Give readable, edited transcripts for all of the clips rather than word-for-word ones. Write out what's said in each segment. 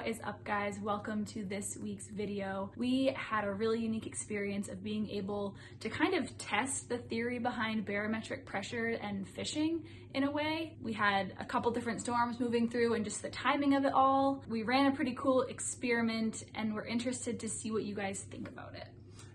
What is up, guys? Welcome to this week's video. We had a really unique experience of being able to kind of test the theory behind barometric pressure and fishing in a way. We had a couple different storms moving through and just the timing of it all. We ran a pretty cool experiment and we're interested to see what you guys think about it.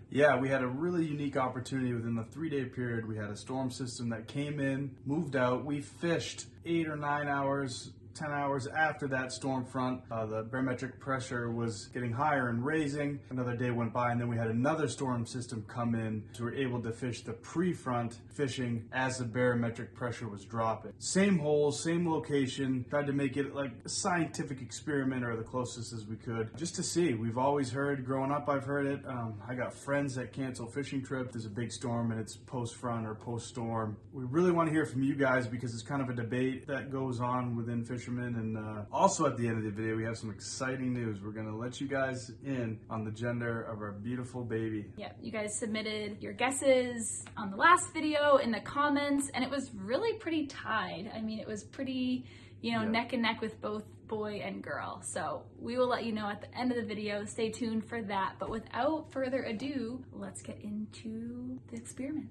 Yeah, we had a really unique opportunity within the 3-day period. We had a storm system that came in, moved out. We fished 8 or 9 hours, 10 hours after that storm front. The barometric pressure was getting higher and raising. Another day went by and then we had another storm system come in, so we were able to fish the pre-front fishing as the barometric pressure was dropping. Same holes, same location. Tried to make it like a scientific experiment or the closest as we could, just to see. We've always heard, growing up I've heard it. I got friends that cancel fishing trips. There's a big storm and it's post-front or post-storm. We really want to hear from you guys because it's kind of a debate that goes on within fishermen. And also at the end of the video, we have some exciting news. We're going to let you guys in on the gender of our beautiful baby. Yeah, you guys submitted your guesses on the last video in the comments, and it was really pretty tied. I mean, it was pretty, neck and neck with both boy and girl. So we will let you know at the end of the video. Stay tuned for that. But without further ado, let's get into the experiment.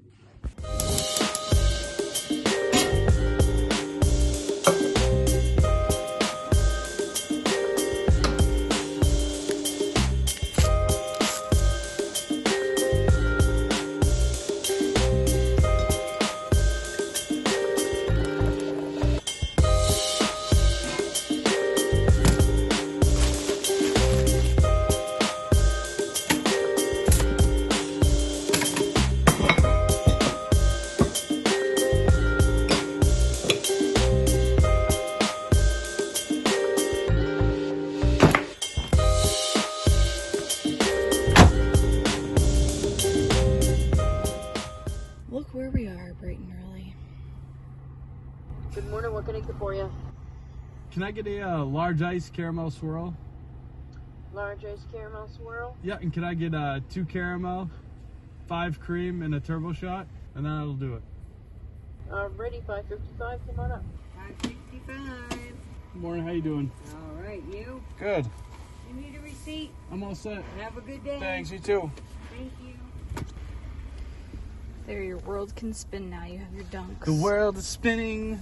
Look where we are, bright and early. Good morning, what can I get for you? Can I get a large ice caramel swirl? Large ice caramel swirl? Yeah, and can I get 2 caramel, 5 cream, and a turbo shot? And then that'll do it. Ready, $5.55, come on up. $5.65. Good morning, how you doing? All right, you? Good. You need a receipt? I'm all set. Have a good day. Thanks, you too. Thank you. There, your world can spin now. You have your dunks. The world is spinning.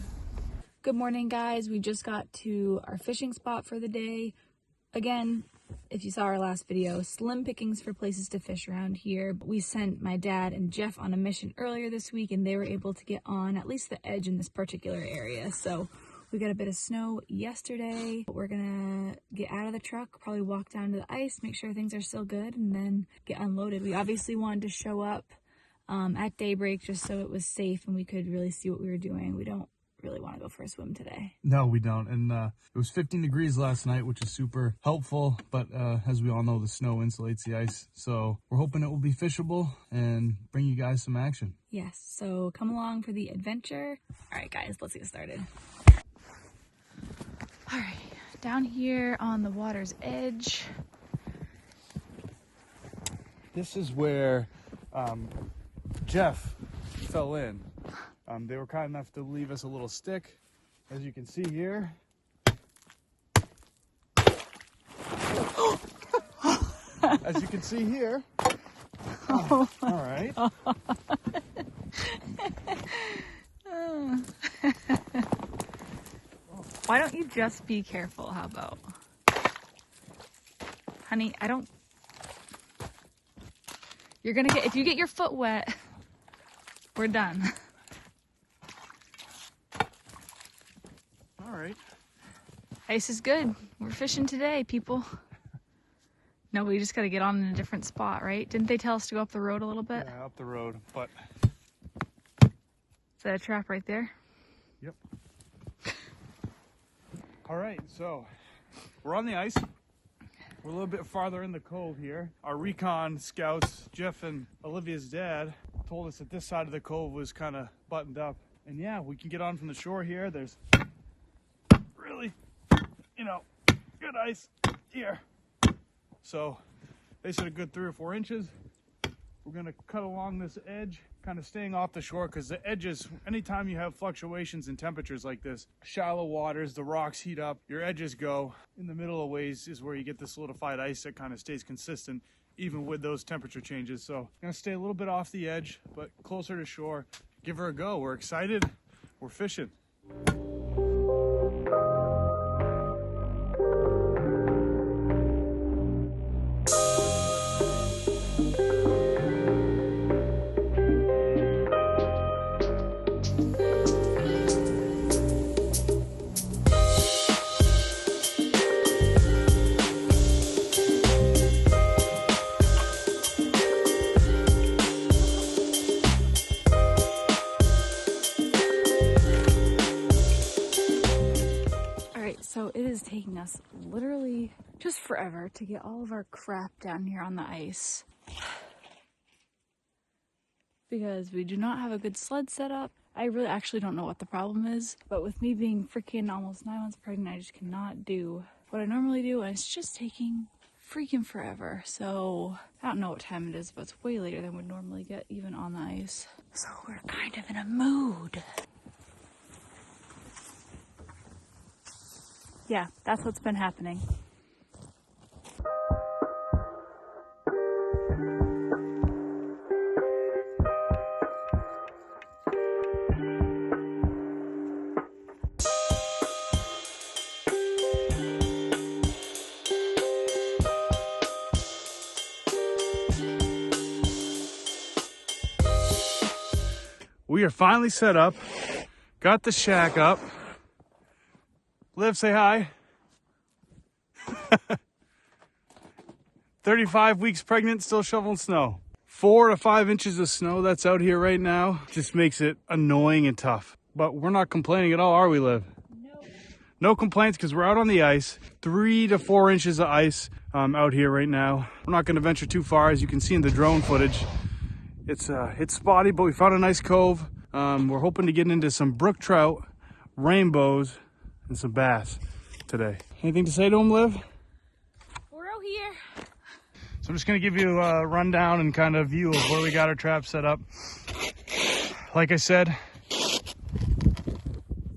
Good morning, guys. We just got to our fishing spot for the day. Again, if you saw our last video, slim pickings for places to fish around here. We sent my dad and Jeff on a mission earlier this week, and they were able to get on at least the edge in this particular area. So we got a bit of snow yesterday. We're gonna get out of the truck, probably walk down to the ice, make sure things are still good, and then get unloaded. We obviously wanted to show up at daybreak just so it was safe and we could really see what we were doing. We don't really want to go for a swim today. No, we don't. And it was 15 degrees last night, which is super helpful. But as we all know, the snow insulates the ice. So we're hoping it will be fishable and bring you guys some action. Yes, so come along for the adventure. All right, guys, let's get started. All right, down here on the water's edge. This is where Jeff fell in. They were kind enough to leave us a little stick, as you can see here. As you can see here. All right. Why don't you just be careful? How about? Honey, you're gonna if you get your foot wet, we're done. All right. Ice is good. We're fishing today, people. No, we just got to get on in a different spot, right? Didn't they tell us to go up the road a little bit? Yeah, up the road, but... Is that a trap right there? Yep. All right, so we're on the ice. We're a little bit farther in the cove here. Our recon scouts, Jeff and Olivia's dad, told us that this side of the cove was kind of buttoned up. And yeah, we can get on from the shore here. There's really, good ice here. So they said a good 3 or 4 inches. We're gonna cut along this edge, kind of staying off the shore, because the edges, anytime you have fluctuations in temperatures like this, shallow waters, the rocks heat up, your edges go. In the middle of ways is where you get the solidified ice that kind of stays consistent even with those temperature changes. So I'm gonna stay a little bit off the edge, but closer to shore. Give her a go. We're excited. We're fishing. So it is taking us literally just forever to get all of our crap down here on the ice because we do not have a good sled set up. I really actually don't know what the problem is, but with me being freaking almost 9 months pregnant, I just cannot do what I normally do, and it's just taking freaking forever. So I don't know what time it is, but it's way later than we'd normally get even on the ice. So we're kind of in a mood. Yeah, that's what's been happening. We are finally set up, got the shack up. Liv, say hi. 35 weeks pregnant, still shoveling snow. 4 to 5 inches of snow that's out here right now. Just makes it annoying and tough. But we're not complaining at all, are we, Liv? No. No complaints, because we're out on the ice. 3 to 4 inches of ice out here right now. We're not going to venture too far, as you can see in the drone footage. It's spotty, but we found a nice cove. We're hoping to get into some brook trout, rainbows, and some bass today. Anything to say to them, Liv? We're out here. So I'm just gonna give you a rundown and kind of view of where we got our trap set up. Like I said,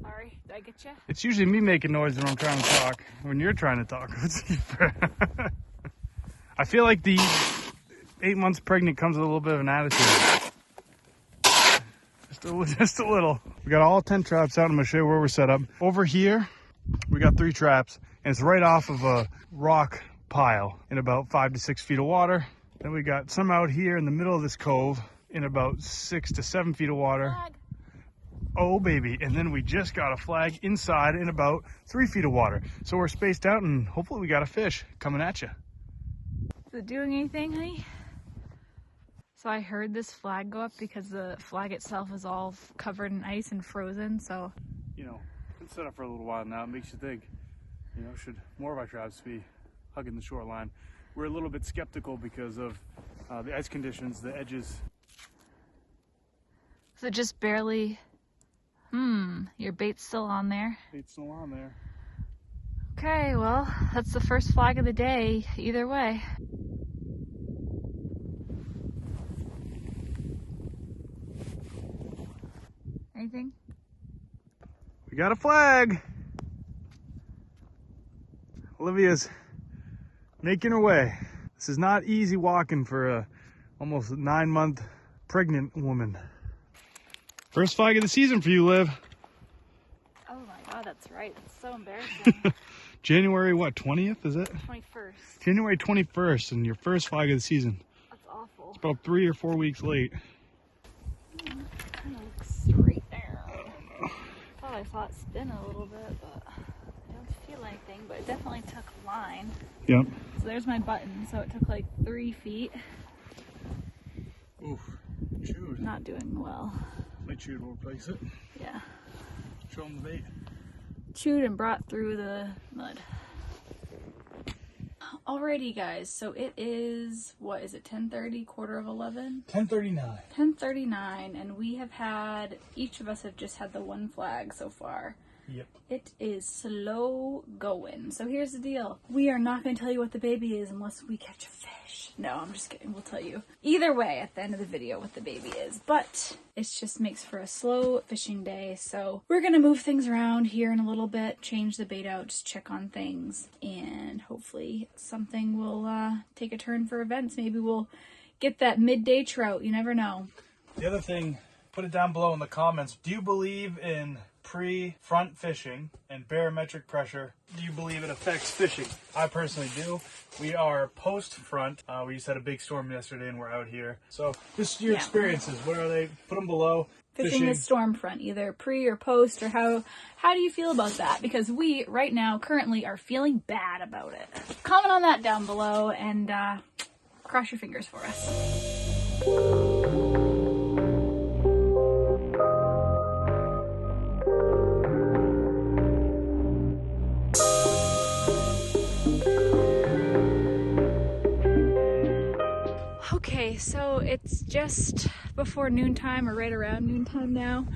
Sorry, did I get you? it's usually me making noise when I'm trying to talk, when you're trying to talk. I feel like the 8 months pregnant comes with a little bit of an attitude. Just a little. We got all 10 traps out. I'm gonna show you where we're set up. Over here, we got 3 traps, and it's right off of a rock pile in about 5 to 6 feet of water. Then we got some out here in the middle of this cove in about 6 to 7 feet of water. Flag. Oh baby, and then we just got a flag inside in about 3 feet of water. So we're spaced out, and hopefully we got a fish coming at you. Is it doing anything, honey? So I heard this flag go up because the flag itself is all covered in ice and frozen, so. You know, been set up for a little while now. It makes you think, you know, should more of our traps be hugging the shoreline? We're a little bit skeptical because of the ice conditions, the edges. So just barely, your bait's still on there. Bait's still on there. Okay, well, that's the first flag of the day, either way. Anything? We got a flag. Olivia's making her way. This is not easy walking for a almost 9-month pregnant woman. First flag of the season for you, Liv. Oh my god, that's right. It's so embarrassing. January what, 20th is it? 21st. January 21st, and your first flag of the season. That's awful. It's about 3 or 4 weeks late. Kind of looks straight there. I saw it spin a little bit, but I don't feel anything, but it definitely took a line. Yep. So there's my button, so it took like 3 feet. Oof, chewed. Not doing well. My chewed will replace it. Yeah. Show them the bait. Chewed and brought through the mud. Alrighty guys, so it is, what is it, 10:30, quarter of 11? 10:39. 10:39, and we have had, each of us have just had the one flag so far. Yep. It is slow going. So here's the deal. We are not going to tell you what the baby is unless we catch a fish. No, I'm just kidding. We'll tell you either way at the end of the video what the baby is. But it just makes for a slow fishing day. So we're going to move things around here in a little bit, change the bait out, just check on things. And hopefully something will take a turn for events. Maybe we'll get that midday trout. You never know. The other thing, put it down below in the comments. Do you believe in pre-front fishing and barometric pressure? Do you believe it affects fishing? I personally do. We are post-front. We just had a big storm yesterday and we're out here. So just your experiences. What are they? Put them below. Fishing the storm front, either pre or post, or how do you feel about that? Because we, right now, currently are feeling bad about it. Comment on that down below and cross your fingers for us. Okay, so it's just before noontime, or right around noontime now,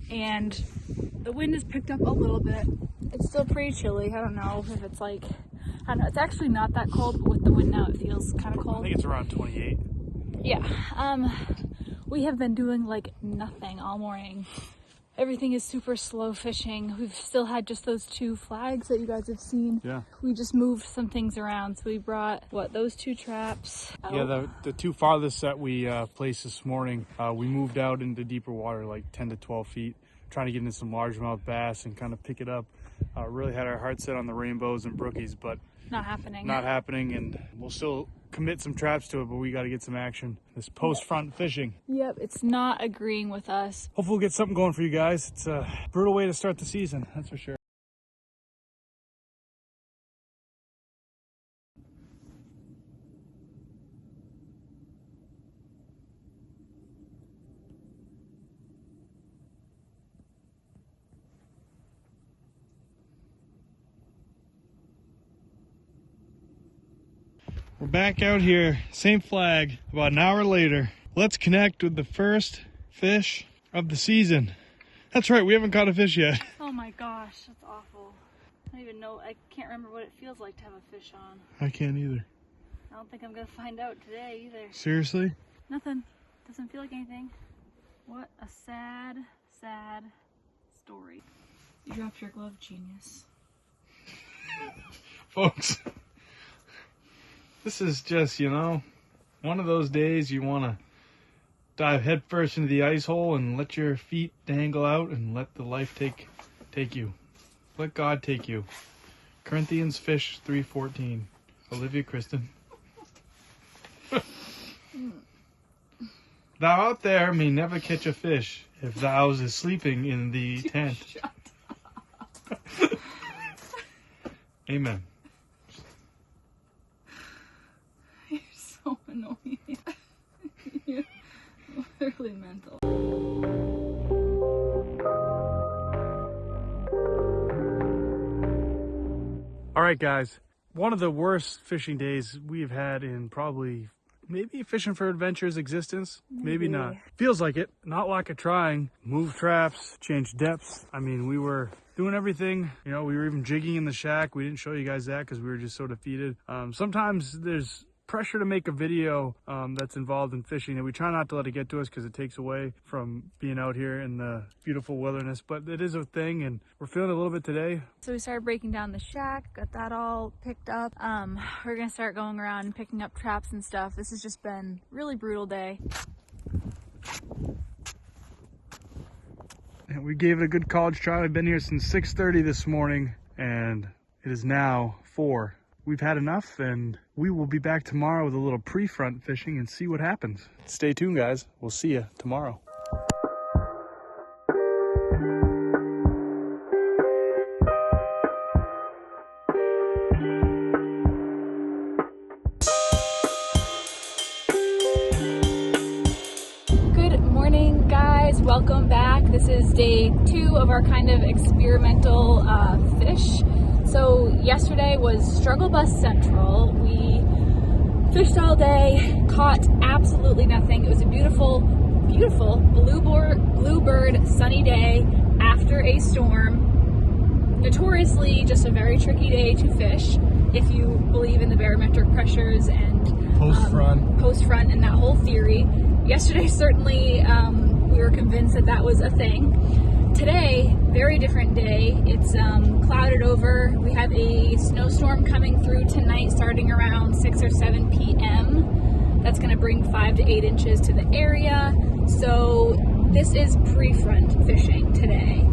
and the wind has picked up a little bit. It's still pretty chilly. I don't know if it's like, I don't know, it's actually not that cold, but with the wind now it feels kind of cold. I think it's around 28. Yeah, we have been doing like nothing all morning. Everything is super slow fishing. We've still had just those 2 flags that you guys have seen. Yeah. We just moved some things around. So we brought, what, those 2 traps out. Yeah, the 2 farthest that we placed this morning, we moved out into deeper water, like 10 to 12 feet, trying to get into some largemouth bass and kind of pick it up. Really had our heart set on the rainbows and brookies, but not happening. Not happening, and we'll still commit some traps to it, but we got to get some action. This post-front fishing. Yep, it's not agreeing with us. Hopefully we'll get something going for you guys. It's a brutal way to start the season, that's for sure. We're back out here, same flag, about an hour later. Let's connect with the first fish of the season. That's right, we haven't caught a fish yet. Oh my gosh, that's awful. I don't even know, I can't remember what it feels like to have a fish on. I can't either. I don't think I'm gonna find out today either. Seriously? Nothing, doesn't feel like anything. What a sad, sad story. You dropped your glove, genius. Folks. This is just, you know, one of those days you want to dive headfirst into the ice hole and let your feet dangle out and let the life take you. Let God take you. Corinthians Fish 3:14. Olivia Kristen. Thou out there may never catch a fish if thou is sleeping in the tent. Shut up. Amen. You're so annoying. You're literally mental. All right, guys. One of the worst fishing days we've had in probably, maybe Fishing for Adventure's existence. Maybe not. Feels like it. Not lack of trying. Move traps, change depths. I mean, we were doing everything. You know, we were even jigging in the shack. We didn't show you guys that because we were just so defeated. Sometimes there's pressure to make a video that's involved in fishing, and we try not to let it get to us because it takes away from being out here in the beautiful wilderness, but it is a thing, and we're feeling it a little bit today. So we started breaking down the shack, got that all picked up. We're gonna start going around and picking up traps and stuff. This has just been a really brutal day. And we gave it a good college try. I've been here since 6:30 this morning, and it is now 4. We've had enough, and we will be back tomorrow with a little pre-front fishing and see what happens. Stay tuned, guys. We'll see you tomorrow. Good morning, guys. Welcome back. This is day 2 of our kind of experimental fish. So yesterday was Struggle Bus Central. We fished all day, caught absolutely nothing. It was a beautiful, beautiful bluebird sunny day after a storm. notoriously just a very tricky day to fish if you believe in the barometric pressures and post front and that whole theory. Yesterday certainly we were convinced that that was a thing. Today, very different day. It's clouded over. We have a snowstorm coming through tonight starting around 6 or 7 p.m. That's going to bring 5 to 8 inches to the area. So this is pre-front fishing today.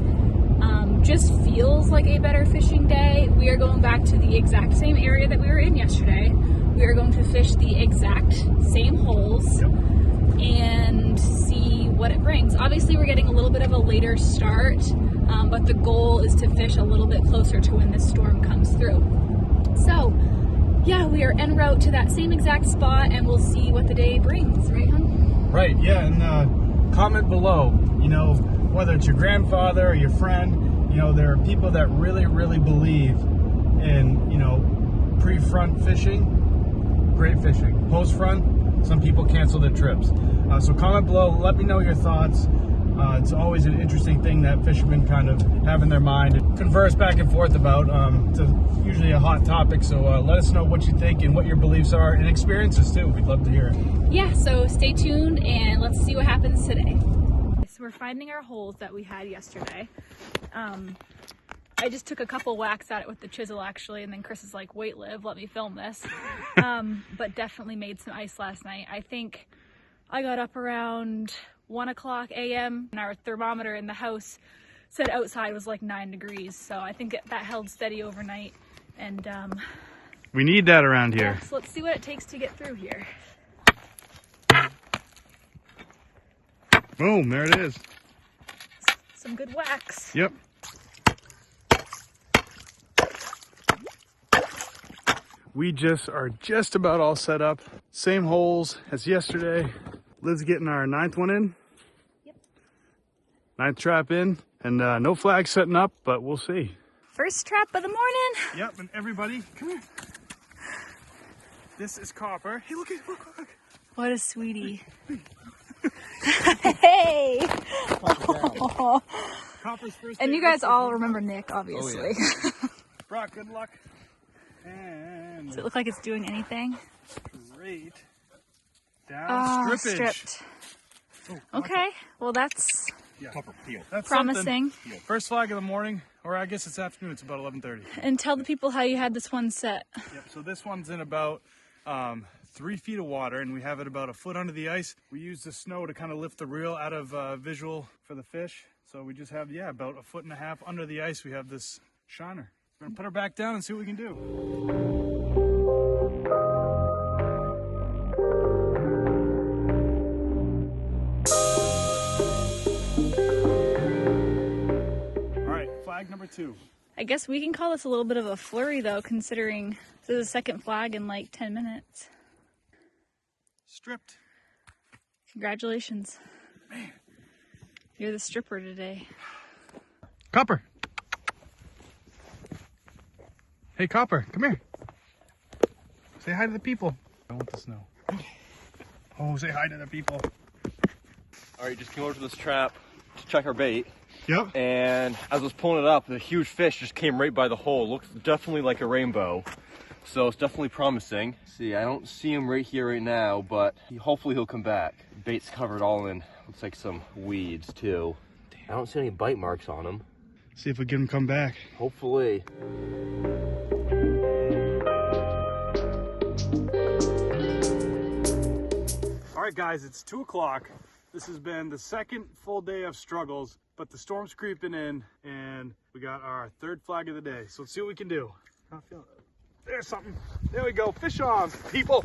Just feels like a better fishing day. We are going back to the exact same area that we were in yesterday. We are going to fish the exact same holes and see what it brings. Obviously we're getting a little bit of a later start, but the goal is to fish a little bit closer to when this storm comes through. So yeah, we are en route to that same exact spot and we'll see what the day brings, right, hon? Right, yeah, and comment below, you know, whether it's your grandfather or your friend, you know, there are people that really, really believe in, you know, pre-front fishing, great fishing. Post-front, some people cancel their trips. So comment below, let me know your thoughts. It's always an interesting thing that fishermen kind of have in their mind and converse back and forth about. It's usually a hot topic, so let us know what you think and what your beliefs are and experiences too. We'd love to hear it. Yeah, so stay tuned and let's see what happens today. So we're finding our holes that we had yesterday. I just took a couple whacks at it with the chisel actually, and then Chris is like, wait, Liv, let me film this. But definitely made some ice last night. I think I got up around 1 o'clock a.m. and our thermometer in the house said outside was like 9 degrees. So I think that held steady overnight. And we need that around here. Yeah, so let's see what it takes to get through here. Boom, there it is. Some good whacks. Yep. We are just about all set up. Same holes as yesterday. Liv's getting our 9th one in. Yep. 9th trap in, and no flag setting up, but we'll see. First trap of the morning. Yep, and everybody, come here. This is Copper. Hey, look. What a sweetie. Hey! Oh. Copper's first. And you guys all remember Nick, obviously. Oh, yeah. Brock, good luck. And does it look like it's doing anything? Great. Down stripped. Oh, okay, well that's That's promising. Something. First flag of the morning, or I guess it's afternoon, it's about 11:30. And tell the people how you had this one set. Yep, so this one's in about 3 feet of water, and we have it about a foot under the ice. We use the snow to kind of lift the reel out of visual for the fish. So we just have, about 1.5 feet under the ice, we have this shiner. We're gonna put her back down and see what we can do. All right, flag number 2. I guess we can call this a little bit of a flurry though, considering this is the second flag in like 10 minutes. Stripped. Congratulations. Man. You're the stripper today. Copper. Hey, Copper, come here. Say hi to the people. I want the snow. Oh, say hi to the people. All right, just came over to this trap to check our bait. Yep. And as I was pulling it up, the huge fish just came right by the hole. Looks definitely like a rainbow. So it's definitely promising. See, I don't see him right here right now, but hopefully he'll come back. Bait's covered all in, looks like some weeds too. I don't see any bite marks on him. See if we get him come back. Hopefully. All right, guys, it's 2 o'clock. This has been the second full day of struggles, but the storm's creeping in, and we got our 3rd flag of the day. So let's see what we can do. There's something. There we go. Fish on, people.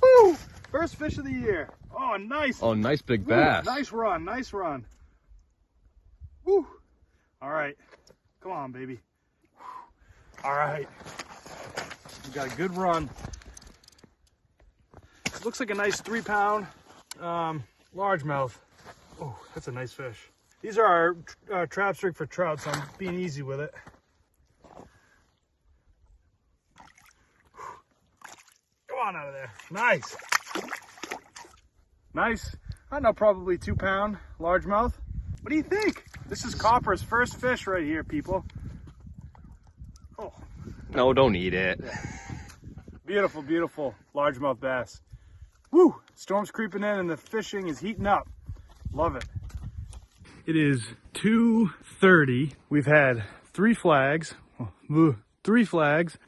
Woo! First fish of the year. Oh, nice. Oh, nice big bass. Woo, nice run. Nice run. Woo. All right. Come on, baby. All right. We got a good run. Looks like a nice 3-pound largemouth. Oh, that's a nice fish. These are our trap rig for trout, so I'm being easy with it. Come on out of there. Nice. Nice. I don't know, probably 2-pound largemouth. What do you think? This is Copper's first fish right here, people. Oh. No, don't eat it. Beautiful, beautiful largemouth bass. Woo! Storm's creeping in and the fishing is heating up. Love it. It is 2:30. We've had 3 flags.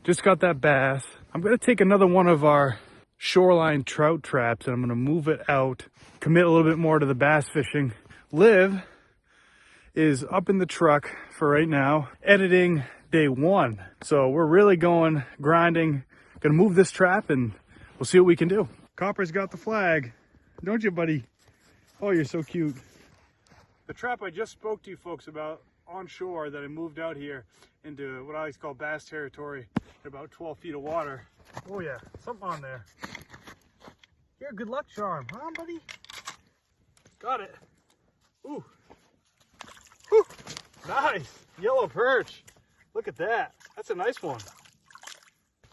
Just got that bass. I'm gonna take another one of our shoreline trout traps and I'm gonna move it out, commit a little bit more to the bass fishing. Liv is up in the truck for right now, editing day 1. So we're really going, grinding, gonna move this trap and we'll see what we can do. Copper's got the flag, don't you, buddy? Oh, you're so cute. The trap I just spoke to you folks about on shore that I moved out here into what I like to call bass territory at about 12 feet of water. Oh yeah, something on there. Here, good luck charm, huh, buddy? Got it. Ooh. Whew. Nice, yellow perch. Look at that, that's a nice one.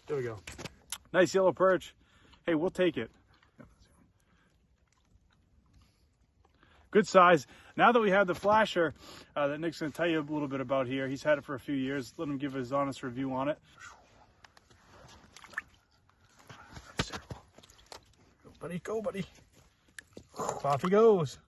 There we go. Nice yellow perch. Hey, we'll take it. Good size. Now that we have the flasher that Nick's going to tell you a little bit about here, he's had it for a few years. Let him give his honest review on it. Go, buddy. Go, buddy. Off he goes.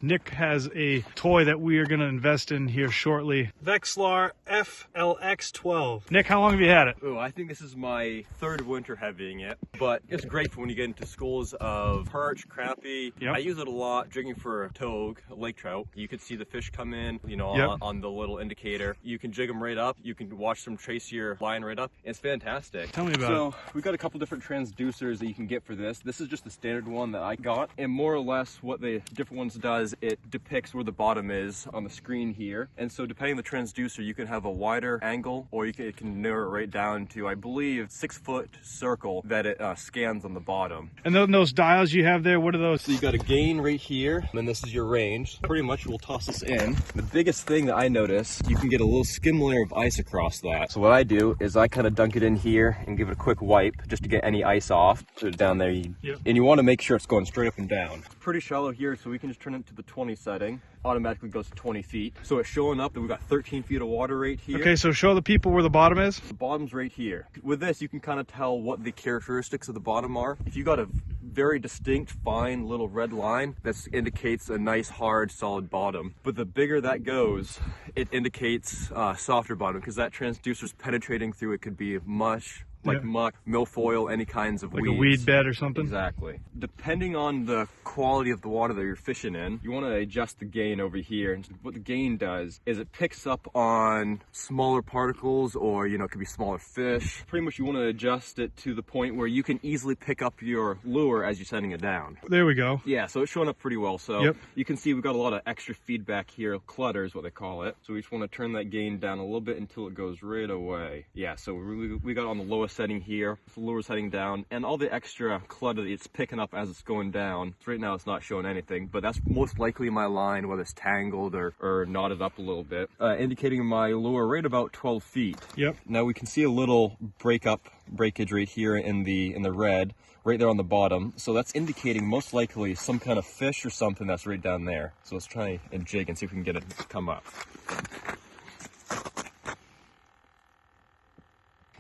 Nick has a toy that we are going to invest in here shortly. Vexilar FLX12. Nick, how long have you had it? Oh, I think this is my 3rd winter heavying it, but it's great for when you get into schools of perch, crappie. Yep. I use it a lot jigging for togue, lake trout. You can see the fish come in, you know, yep, on the little indicator. You can jig them right up. You can watch them trace your line right up. It's fantastic. Tell me about it. So we've got a couple different transducers that you can get for this. This is just the standard one that I got, and more or less what the different ones does, it depicts where the bottom is on the screen here. And so depending on the transducer, you can have a wider angle, or it can narrow it right down to, I believe, 6-foot circle that it scans on the bottom. And then those dials you have there, what are those? So you got a gain right here, and this is your range. Pretty much we'll toss this in. The biggest thing that I notice, you can get a little skim layer of ice across that. So what I do is I kind of dunk it in here and give it a quick wipe just to get any ice off. Put it down there, yep, and you want to make sure it's going straight up and down. It's pretty shallow here, so we can just turn it to the 20 setting. Automatically goes to 20 feet. So it's showing up that we've got 13 feet of water right here. Okay, so show the people where the bottom is. The bottom's right here. With this, you can kind of tell what the characteristics of the bottom are. If you got a very distinct, fine little red line, that indicates a nice, hard, solid bottom. But the bigger that goes, it indicates softer bottom, because that transducer's penetrating through. It could be mush, like muck, milfoil, any kinds of weeds. Like a weed bed or something? Exactly. Depending on the quality of the water that you're fishing in, you want to adjust the gain over here. And what the gain does is it picks up on smaller particles, or, you know, it could be smaller fish. Pretty much you want to adjust it to the point where you can easily pick up your lure as you're setting it down. There we go. Yeah, so it's showing up pretty well. So you can see we've got a lot of extra feedback here. Clutter is what they call it. So we just want to turn that gain down a little bit until it goes right away. Yeah, so we got on the lowest setting here, the lure's heading down, and all the extra clutter that it's picking up as it's going down. So right now it's not showing anything, but that's most likely my line, whether it's tangled or knotted up a little bit, indicating my lure right about 12 feet. Yep. Now we can see a little breakage right here in the red, right there on the bottom. So that's indicating most likely some kind of fish or something that's right down there. So let's try and jig and see if we can get it to come up.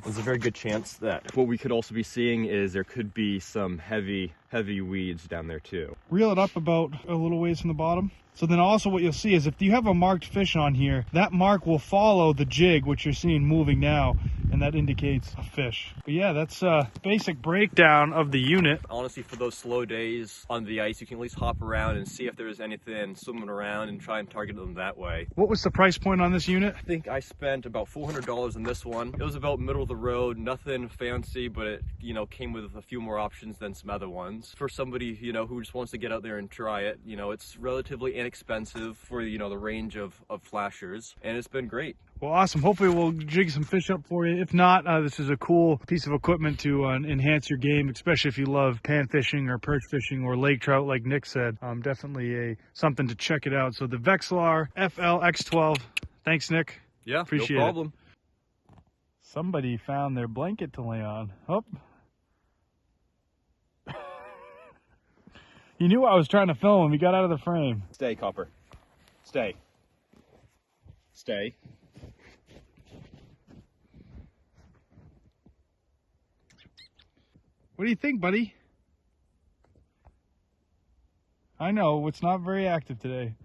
There's a very good chance that what we could also be seeing is there could be some heavy weeds down there too. Reel it up about a little ways from the bottom. So then also what you'll see is if you have a marked fish on here, that mark will follow the jig, which you're seeing moving now, and that indicates a fish. But yeah, that's a basic breakdown of the unit. Honestly, for those slow days on the ice, you can at least hop around and see if there's anything swimming around and try and target them that way. What was the price point on this unit? I think I spent about $400 on this one. It was about middle of the road, nothing fancy, but it, you know, came with a few more options than some other ones. For somebody, you know, who just wants to get out there and try it, you know, it's relatively inexpensive for, you know, the range of flashers, and it's been great. Well, awesome. Hopefully we'll jig some fish up for you. If not, this is a cool piece of equipment to enhance your game, especially if you love pan fishing or perch fishing or lake trout, like Nick said. Definitely something to check it out. So the Vexilar FLX12. Thanks, Nick. Yeah, appreciate no problem. it. Somebody found their blanket to lay on. Oh. You knew I was trying to film him. He got out of the frame. Stay, Copper. Stay. Stay. What do you think, buddy? I know, it's not very active today.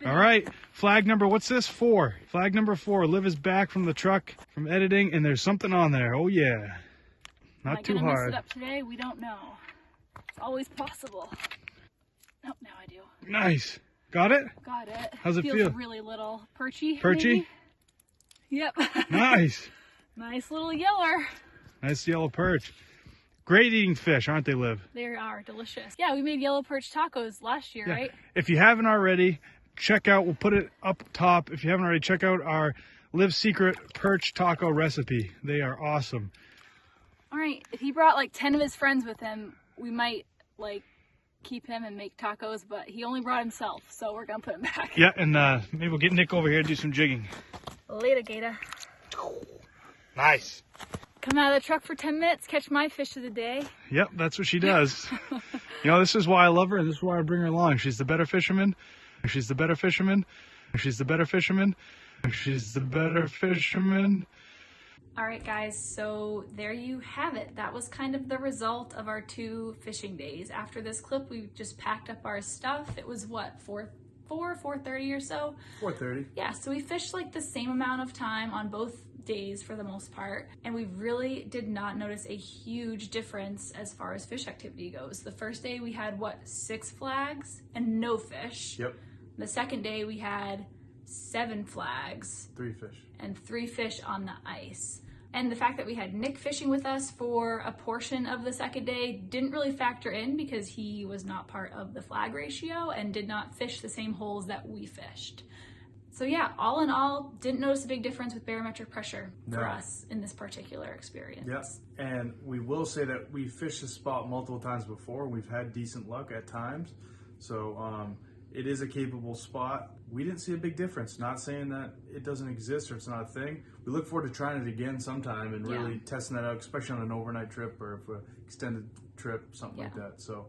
All right, flag number, what's this? 4. Flag number 4. Liv is back from the truck from editing, and there's something on there. Oh, yeah. Not too hard. Am I gonna mess it up today? We don't know. It's always possible. Oh, now I do. Nice. Got it? Got it. How's it feel? Feels really little. Perchy. Perchy? Maybe? Yep. Nice. Nice little yeller. Nice yellow perch. Great eating fish, aren't they, Liv? They are delicious. Yeah, we made yellow perch tacos last year, right? If you haven't already, check out, we'll put it up top. If you haven't already, check out our Liv's Secret Perch Taco recipe. They are awesome. All right, if he brought like 10 of his friends with him, we might like keep him and make tacos, but he only brought himself, so we're gonna put him back. Yeah, and maybe we'll get Nick over here to do some jigging. Later, Gator. Nice. Come out of the truck for 10 minutes, catch my fish of the day. Yep, that's what she does. You know, this is why I love her, and this is why I bring her along. She's the better fisherman. She's the better fisherman. She's the better fisherman. She's the better fisherman. All right, guys, so there you have it. That was kind of the result of our 2 fishing days. After this clip, we just packed up our stuff. It was what, 4:30 or so? 4:30. Yeah, so we fished like the same amount of time on both days for the most part, and we really did not notice a huge difference as far as fish activity goes. The first day we had what, 6 flags and no fish. Yep. The second day we had 7 flags, 3 fish, and 3 fish on the ice. And the fact that we had Nick fishing with us for a portion of the second day didn't really factor in because he was not part of the flag ratio and did not fish the same holes that we fished. So yeah, all in all, didn't notice a big difference with barometric pressure for us in this particular experience. Yes, and we will say that we fished this spot multiple times before. We've had decent luck at times. So it is a capable spot. We didn't see a big difference. Not saying that it doesn't exist or it's not a thing. We look forward to trying it again sometime and really testing that out, especially on an overnight trip or if an extended trip, something like that. So,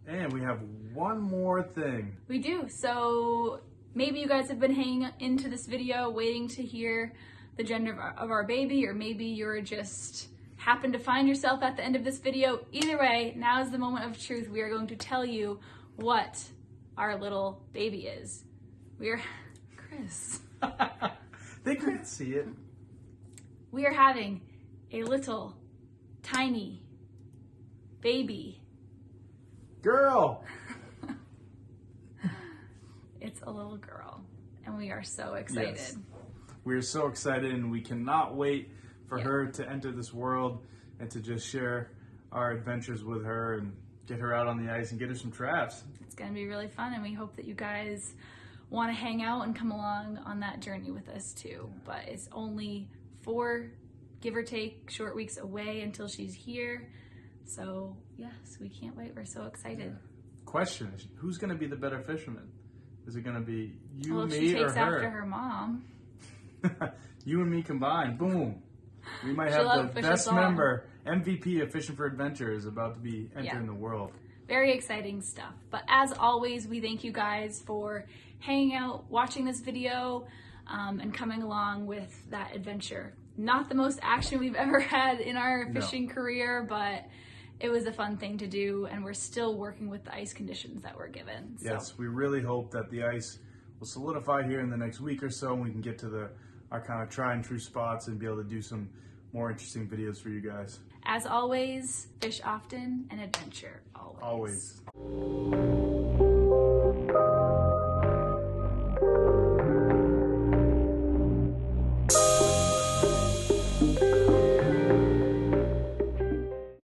and we have one more thing. We do. So maybe you guys have been hanging into this video waiting to hear the gender of our baby, or maybe you're just happen to find yourself at the end of this video. Either way, now is the moment of truth. We are going to tell you what our little baby is. We're, Chris. They couldn't see it. We are having a little tiny baby girl. It's a little girl, and we are so excited. Yes. We are so excited, and we cannot wait for her to enter this world and to just share our adventures with her and get her out on the ice and get her some traps. It's going to be really fun, and we hope that you guys want to hang out and come along on that journey with us too. But it's only 4, give or take, short weeks away until she's here. So yes, we can't wait. We're so excited. Question, who's going to be the better fisherman? Is it going to be you, me, or her? Well, she takes after her mom. You and me combined, boom. We might have the best member, MVP of Fishing for Adventure is about to be entering the world. Very exciting stuff. But as always, we thank you guys for hanging out, watching this video, and coming along with that adventure. Not the most action we've ever had in our fishing career, but it was a fun thing to do, and we're still working with the ice conditions that we're given. So. Yes, we really hope that the ice will solidify here in the next week or so, and we can get to our kind of tried and true spots and be able to do some more interesting videos for you guys. As always, fish often and adventure always. Always.